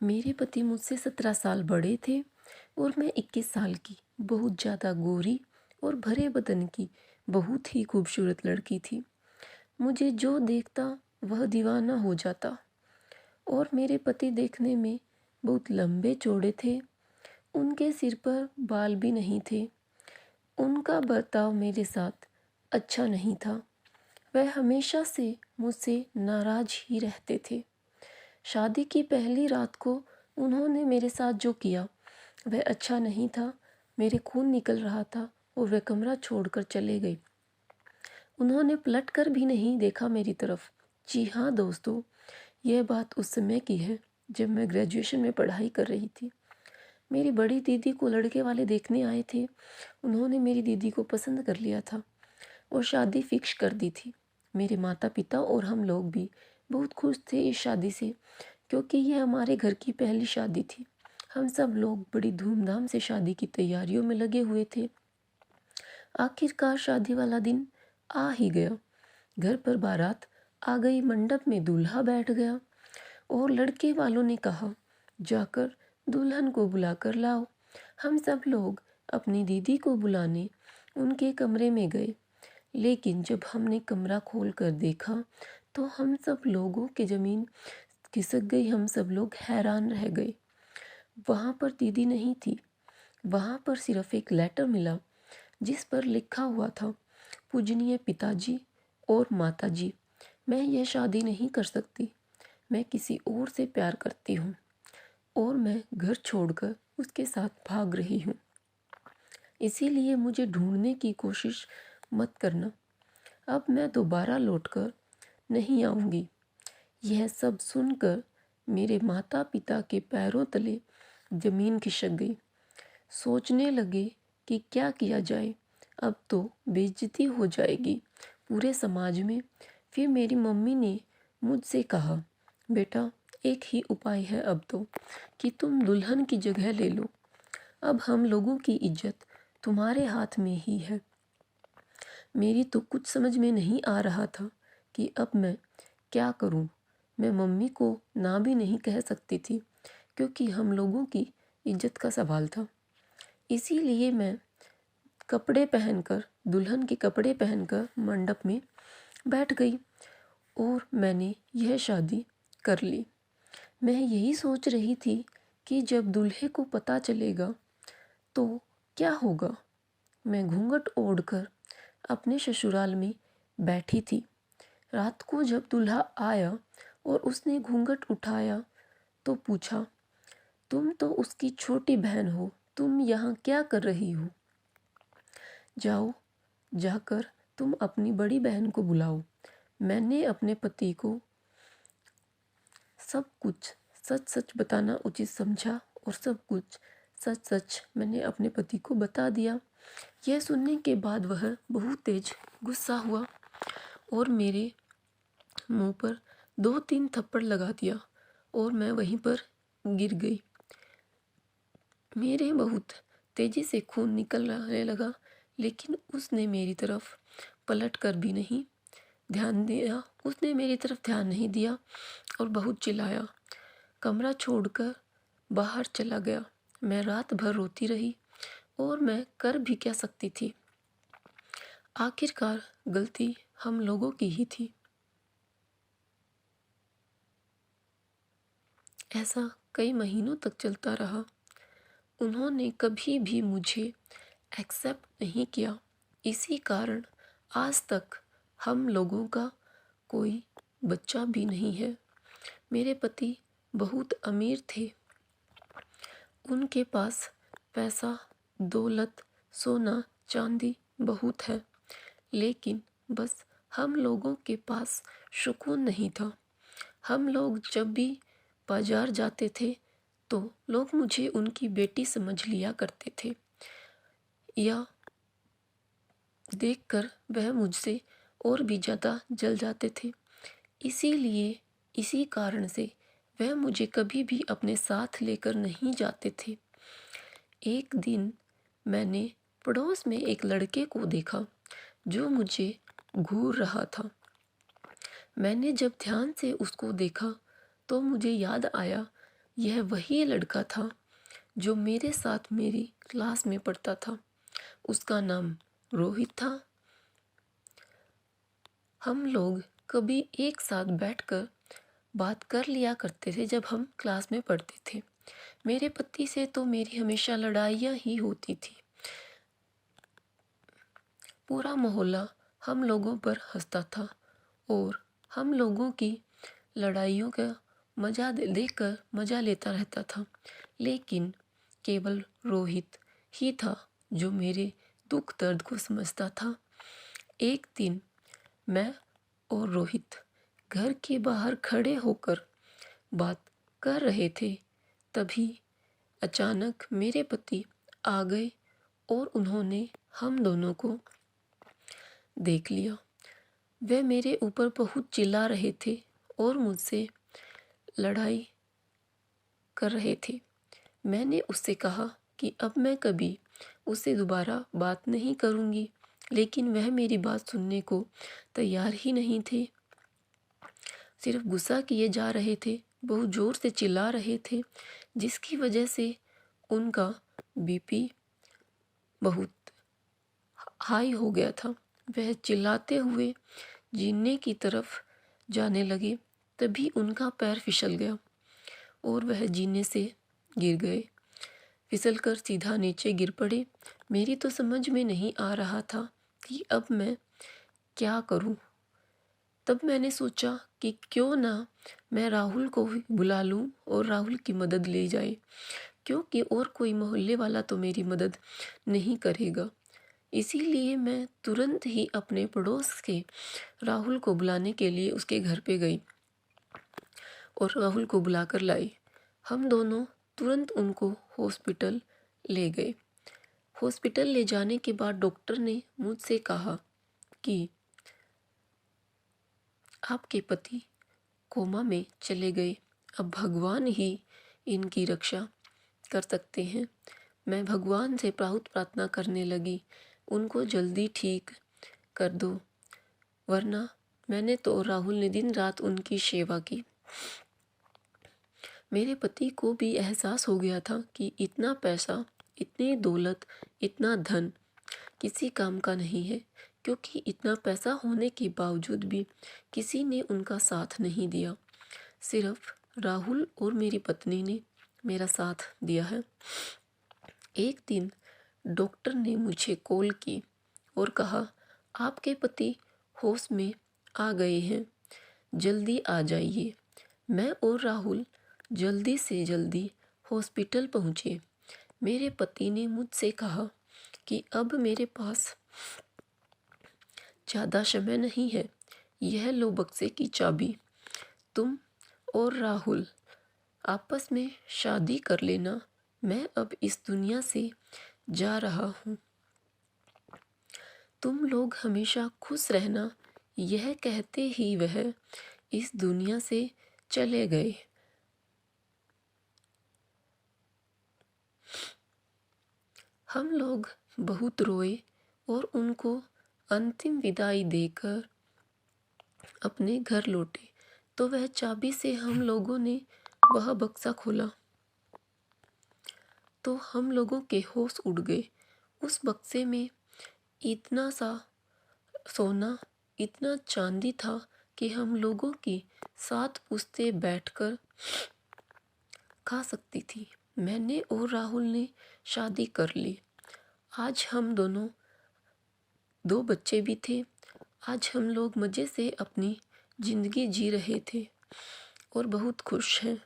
मेरे पति मुझसे 17 साल बड़े थे और मैं 21 साल की, बहुत ज़्यादा गोरी और भरे बदन की, बहुत ही खूबसूरत लड़की थी। मुझे जो देखता वह दीवाना हो जाता। और मेरे पति देखने में बहुत लंबे चौड़े थे। उनके सिर पर बाल भी नहीं थे। उनका बर्ताव मेरे साथ अच्छा नहीं था। वह हमेशा से मुझसे नाराज ही रहते थे। शादी की पहली रात को उन्होंने मेरे साथ जो किया वह अच्छा नहीं था। मेरे खून निकल रहा था और वह कमरा छोड़कर चले गए। उन्होंने पलट कर भी नहीं देखा मेरी तरफ। जी हाँ दोस्तों, यह बात उस समय की है जब मैं ग्रेजुएशन में पढ़ाई कर रही थी। मेरी बड़ी दीदी को लड़के वाले देखने आए थे। उन्होंने मेरी दीदी को पसंद कर लिया था और शादी फिक्स कर दी थी। मेरे माता पिता और हम लोग भी बहुत खुश थे इस शादी से, क्योंकि यह हमारे घर की पहली शादी थी। हम सब लोग बड़ी धूमधाम से शादी की तैयारियों में लगे हुए थे। आखिरकार शादी वाला दिन आ ही गया। घर पर बारात आ गई, मंडप में दूल्हा बैठ गया और लड़के वालों ने कहा, जाकर दुल्हन को बुला कर लाओ। हम सब लोग अपनी दीदी को बुलाने उनके कमरे में गए। लेकिन जब हमने कमरा खोल कर देखा तो हम सब लोगों की ज़मीन खिसक गई। हम सब लोग हैरान रह गए। वहाँ पर दीदी नहीं थी। वहाँ पर सिर्फ एक लेटर मिला जिस पर लिखा हुआ था, पूजनीय पिताजी और माताजी, मैं यह शादी नहीं कर सकती। मैं किसी और से प्यार करती हूँ और मैं घर छोड़कर उसके साथ भाग रही हूँ। इसीलिए मुझे ढूंढने की कोशिश मत करना। अब मैं दोबारा लौटकर नहीं आऊँगी। यह सब सुनकर मेरे माता पिता के पैरों तले जमीन खिसक गई। सोचने लगे कि क्या किया जाए, अब तो बेइज्जती हो जाएगी पूरे समाज में। फिर मेरी मम्मी ने मुझसे कहा, बेटा एक ही उपाय है अब तो, कि तुम दुल्हन की जगह ले लो। अब हम लोगों की इज्जत तुम्हारे हाथ में ही है। मेरी तो कुछ समझ में नहीं आ रहा था कि अब मैं क्या करूं। मैं मम्मी को ना भी नहीं कह सकती थी, क्योंकि हम लोगों की इज्जत का सवाल था। इसीलिए मैं कपड़े पहनकर, दुल्हन के कपड़े पहनकर मंडप में बैठ गई और मैंने यह शादी कर ली। मैं यही सोच रही थी कि जब दूल्हे को पता चलेगा तो क्या होगा। मैं घूंघट ओढ़कर अपने ससुराल में बैठी थी। रात को जब दूल्हा आया और उसने घूंघट उठाया तो पूछा, तुम तो उसकी छोटी बहन हो, तुम यहाँ क्या कर रही हो? जाओ, जाकर तुम अपनी बड़ी बहन को बुलाओ। मैंने अपने पति को सब कुछ सच सच बताना उचित समझा और सब कुछ सच सच मैंने अपने पति को बता दिया। यह सुनने के बाद वह बहुत तेज गुस्सा हुआ और मेरे मुंह पर 2-3 थप्पड़ लगा दिया और मैं वहीं पर गिर गई। मेरे बहुत तेजी से खून निकलने लगा, लेकिन उसने मेरी तरफ पलट कर भी नहीं ध्यान दिया। उसने मेरी तरफ ध्यान नहीं दिया और बहुत चिल्लाया। कमरा छोड़कर बाहर चला गया। मैं रात भर रोती रही और मैं कर भी क्या सकती थी। आखिरकार गलती हम लोगों की ही थी। ऐसा कई महीनों तक चलता रहा। उन्होंने कभी भी मुझे एक्सेप्ट नहीं किया। इसी कारण आज तक हम लोगों का कोई बच्चा भी नहीं है। मेरे पति बहुत अमीर थे। उनके पास पैसा, दौलत, सोना चांदी बहुत है, लेकिन बस हम लोगों के पास सुकून नहीं था। हम लोग जब भी बाजार जाते थे तो लोग मुझे उनकी बेटी समझ लिया करते थे, या देखकर वह मुझसे और भी ज़्यादा जल जाते थे। इसीलिए इसी कारण से वह मुझे कभी भी अपने साथ लेकर नहीं जाते थे। एक दिन मैंने पड़ोस में एक लड़के को देखा जो मुझे घूर रहा था। मैंने जब ध्यान से उसको देखा तो मुझे याद आया, यह वही लड़का था जो मेरे साथ मेरी क्लास में पढ़ता था। उसका नाम रोहित था। हम लोग कभी एक साथ बैठकर बात कर लिया करते थे जब हम क्लास में पढ़ते थे। मेरे पति से तो मेरी हमेशा लड़ाइयाँ ही होती थी। पूरा मोहल्ला हम लोगों पर हंसता था और हम लोगों की लड़ाइयों का मज़ा देखकर मज़ा लेता रहता था। लेकिन केवल रोहित ही था जो मेरे दुख दर्द को समझता था। एक दिन मैं और रोहित घर के बाहर खड़े होकर बात कर रहे थे। तभी अचानक मेरे पति आ गए और उन्होंने हम दोनों को देख लिया। वे मेरे ऊपर बहुत चिल्ला रहे थे और मुझसे लड़ाई कर रहे थे। मैंने उससे कहा कि अब मैं कभी उससे दोबारा बात नहीं करूँगी, लेकिन वह मेरी बात सुनने को तैयार ही नहीं थे। सिर्फ गुस्सा किए जा रहे थे, बहुत ज़ोर से चिल्ला रहे थे, जिसकी वजह से उनका बीपी बहुत हाई हो गया था। वह चिल्लाते हुए जीने की तरफ जाने लगे। तभी उनका पैर फिसल गया और वह जीने से गिर गए। फिसलकर सीधा नीचे गिर पड़े। मेरी तो समझ में नहीं आ रहा था कि अब मैं क्या करूं। तब मैंने सोचा कि क्यों ना मैं राहुल को ही बुला लूं और राहुल की मदद ले जाए, क्योंकि और कोई मोहल्ले वाला तो मेरी मदद नहीं करेगा। इसीलिए मैं तुरंत ही अपने पड़ोस के राहुल को बुलाने के लिए उसके घर पे गई और राहुल को बुलाकर लाई। हम दोनों तुरंत उनको हॉस्पिटल ले गए। हॉस्पिटल ले जाने के बाद डॉक्टर ने मुझसे कहा कि आपके पति कोमा में चले गए, अब भगवान ही इनकी रक्षा कर सकते हैं। मैं भगवान से बहुत प्रार्थना करने लगी, उनको जल्दी ठीक कर दो, वरना मैंने तो राहुल ने दिन रात उनकी सेवा की। मेरे पति को भी एहसास हो गया था कि इतना पैसा, इतनी दौलत, इतना धन किसी काम का नहीं है, क्योंकि इतना पैसा होने के बावजूद भी किसी ने उनका साथ नहीं दिया। सिर्फ राहुल और मेरी पत्नी ने मेरा साथ दिया है। एक दिन डॉक्टर ने मुझे कॉल की और कहा, आपके पति होश में आ गए हैं, जल्दी आ जाइए। मैं और राहुल जल्दी से जल्दी हॉस्पिटल पहुँचे। मेरे पति ने मुझसे कहा कि अब मेरे पास ज़्यादा समय नहीं है, यह लो बक्से की चाबी, तुम और राहुल आपस में शादी कर लेना, मैं अब इस दुनिया से जा रहा हूँ, तुम लोग हमेशा खुश रहना। यह कहते ही वह इस दुनिया से चले गए। हम लोग बहुत रोए और उनको अंतिम विदाई देकर अपने घर लौटे तो वह चाबी से हम लोगों ने वह बक्सा खोला तो हम लोगों के होश उड़ गए। उस बक्से में इतना सा सोना, इतना चांदी था कि हम लोगों की 7 पुश्तें बैठकर खा सकती थी। मैंने और राहुल ने शादी कर ली। आज हम दोनों 2 बच्चे भी थे। आज हम लोग मज़े से अपनी ज़िंदगी जी रहे थे और बहुत खुश हैं।